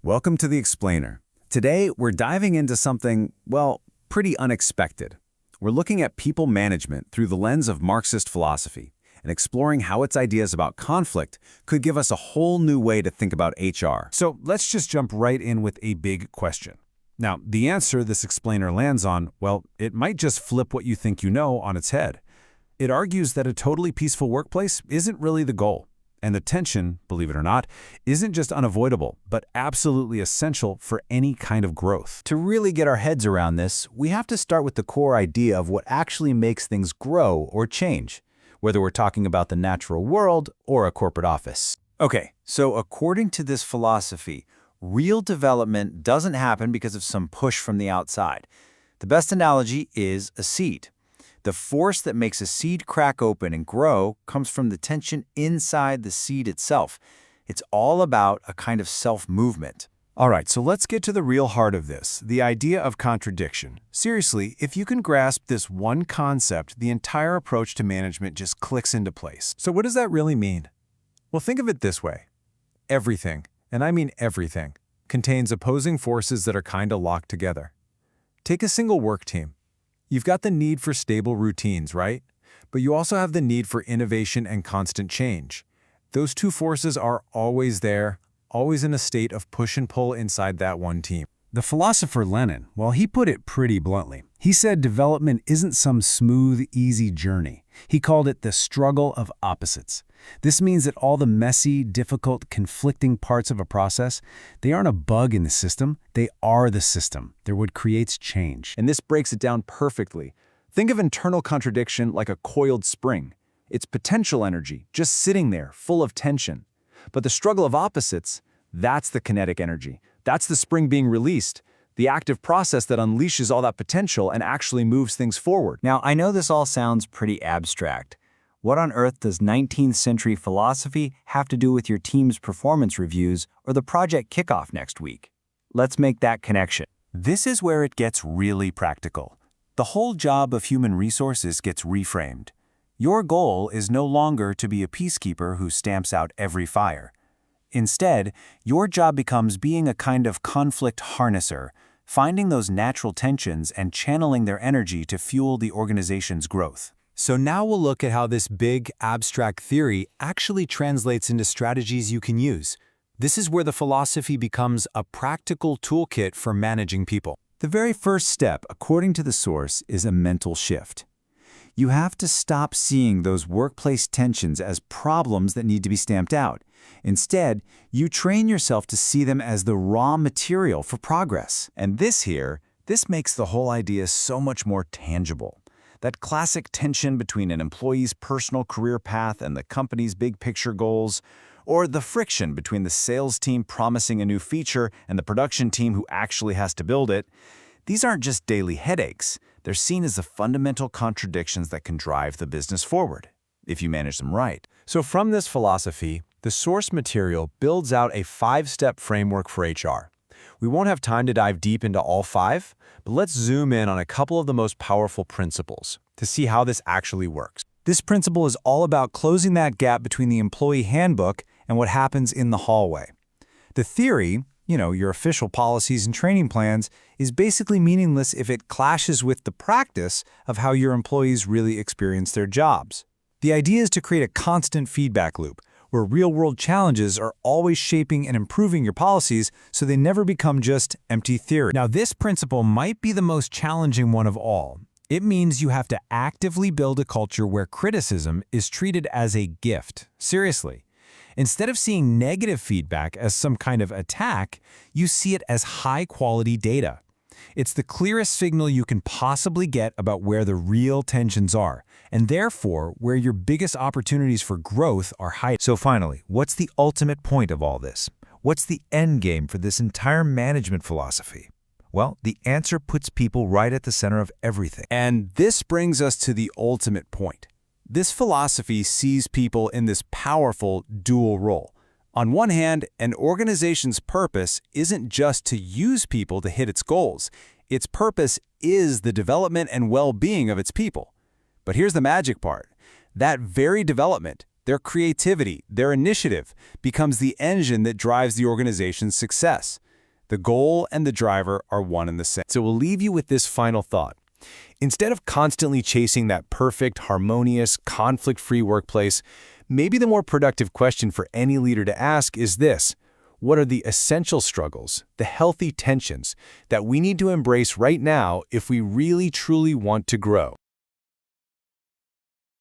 Welcome to The Explainer. Today, we're diving into something, well, pretty unexpected. We're looking at people management through the lens of Marxist philosophy and exploring how its ideas about conflict could give us a whole new way to think about HR. So let's just jump right in with a big question. Now, the answer this explainer lands on, well, it might just flip what you think you know on its head. It argues that a totally peaceful workplace isn't really the goal. And the tension, believe it or not, isn't just unavoidable, but absolutely essential for any kind of growth. To really get our heads around this, we have to start with the core idea of what actually makes things grow or change, whether we're talking about the natural world or a corporate office. Okay, so according to this philosophy, real development doesn't happen because of some push from the outside. The best analogy is a seed. The force that makes a seed crack open and grow comes from the tension inside the seed itself. It's all about a kind of self-movement. All right, so let's get to the real heart of this, the idea of contradiction. Seriously, if you can grasp this one concept, the entire approach to management just clicks into place. So what does that really mean? Well, think of it this way. Everything, and I mean everything, contains opposing forces that are kind of locked together. Take a single work team. You've got the need for stable routines, right? But you also have the need for innovation and constant change. Those two forces are always there, always in a state of push and pull inside that one team. The philosopher Lenin, well, he put it pretty bluntly. He said development isn't some smooth, easy journey. He called it the struggle of opposites. This means that all the messy, difficult, conflicting parts of a process, they aren't a bug in the system, they are the system. They're what creates change. And this breaks it down perfectly. Think of internal contradiction like a coiled spring. It's potential energy, just sitting there, full of tension. But the struggle of opposites, that's the kinetic energy. That's the spring being released, the active process that unleashes all that potential and actually moves things forward. Now, I know this all sounds pretty abstract. What on earth does 19th century philosophy have to do with your team's performance reviews or the project kickoff next week? Let's make that connection. This is where it gets really practical. The whole job of human resources gets reframed. Your goal is no longer to be a peacekeeper who stamps out every fire. Instead, your job becomes being a kind of conflict harnesser, finding those natural tensions and channeling their energy to fuel the organization's growth. So now we'll look at how this big, abstract theory actually translates into strategies you can use. This is where the philosophy becomes a practical toolkit for managing people. The very first step, according to the source, is a mental shift. You have to stop seeing those workplace tensions as problems that need to be stamped out. Instead, you train yourself to see them as the raw material for progress. And this makes the whole idea so much more tangible. That classic tension between an employee's personal career path and the company's big picture goals, or the friction between the sales team promising a new feature and the production team who actually has to build it, these aren't just daily headaches. They're seen as the fundamental contradictions that can drive the business forward, if you manage them right. So from this philosophy, the source material builds out a 5-step framework for HR. We won't have time to dive deep into all 5, but let's zoom in on a couple of the most powerful principles to see how this actually works. This principle is all about closing that gap between the employee handbook and what happens in the hallway. The theory, your official policies and training plans, is basically meaningless if it clashes with the practice of how your employees really experience their jobs. The idea is to create a constant feedback loop, where real-world challenges are always shaping and improving your policies so they never become just empty theory. Now, this principle might be the most challenging one of all. It means you have to actively build a culture where criticism is treated as a gift. Seriously. Instead of seeing negative feedback as some kind of attack, you see it as high-quality data. It's the clearest signal you can possibly get about where the real tensions are, and therefore where your biggest opportunities for growth are hiding. So finally, what's the ultimate point of all this? What's the end game for this entire management philosophy? Well, the answer puts people right at the center of everything. And this brings us to the ultimate point. This philosophy sees people in this powerful dual role. On one hand, an organization's purpose isn't just to use people to hit its goals. Its purpose is the development and well-being of its people. But here's the magic part. That very development, their creativity, their initiative, becomes the engine that drives the organization's success. The goal and the driver are one and the same. So we'll leave you with this final thought. Instead of constantly chasing that perfect, harmonious, conflict-free workplace, maybe the more productive question for any leader to ask is this: what are the essential struggles, the healthy tensions that we need to embrace right now if we really truly want to grow?